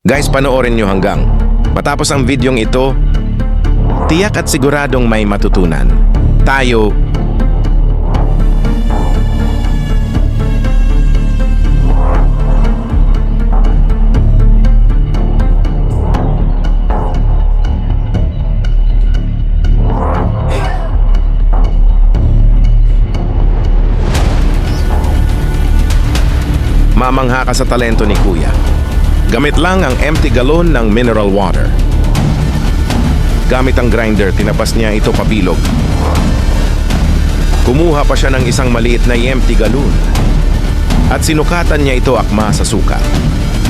Guys, panoorin nyo hanggang matapos ang videong ito. Tiyak at siguradong may matutunan tayo. Mamangha ka sa talento ni Kuya. Gamit lang ang empty galon ng mineral water. Gamit ang grinder, tinapas niya ito pabilog. Kumuha pa siya ng isang maliit na empty galon at sinukatan niya ito akma sa sukat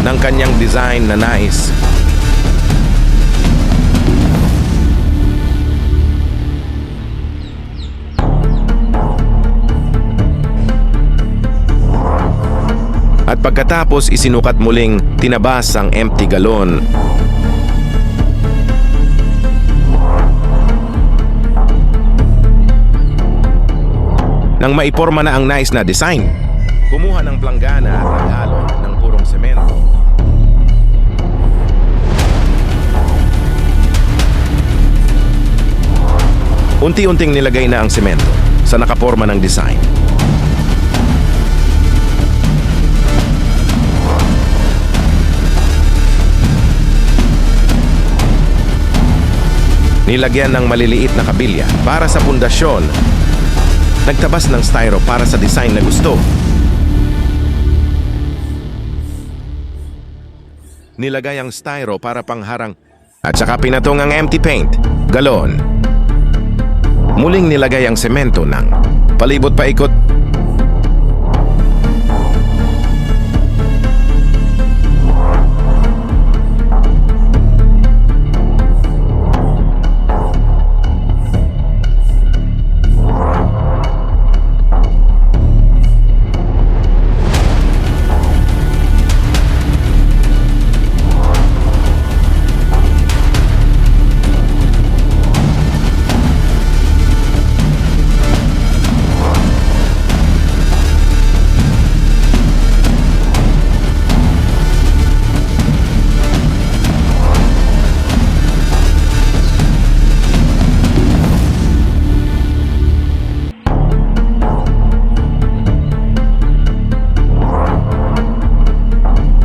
ng kanyang design na nais. At pagkatapos isinukat muling tinabas ang empty galon. Nang maiporma na ang nais na design, kumuha ng planggana at naghalo ng purong semento. Unti-unting nilagay na ang semento sa nakaporma ng design. Nilagyan ng maliliit na kabilya para sa pundasyon. Nagtabas ng styro para sa design na gusto. Nilagay ang styro para pangharang at saka pinatong ang empty paint, galon. Muling nilagay ang semento ng palibot paikot.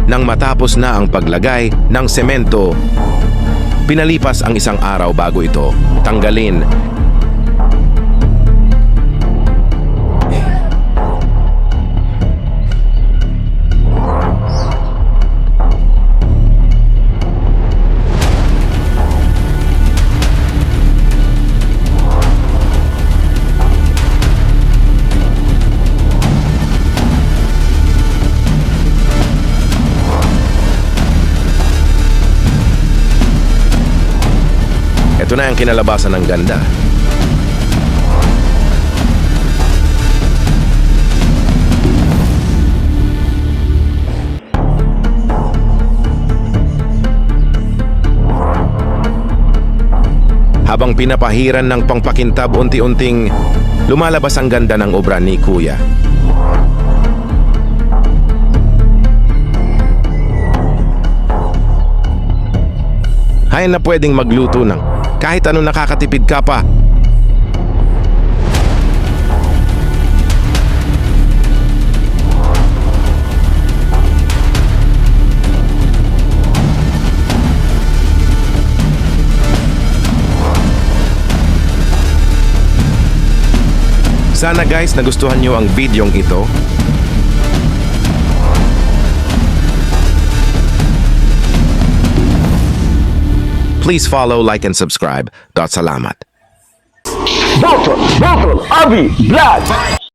Nang matapos na ang paglagay ng semento, pinalipas ang isang araw bago ito tanggalin. Ito na ang kinalabasan ng ganda. Habang pinapahiran ng pangpakintab, unti-unting lumalabas ang ganda ng obra ni Kuya. Hay na pwedeng magluto ng kahit anong nakakatipid ka pa. Sana guys nagustuhan nyo ang videong ito. Please follow, like, and subscribe. Salamat. Bottle, Abi, Blood.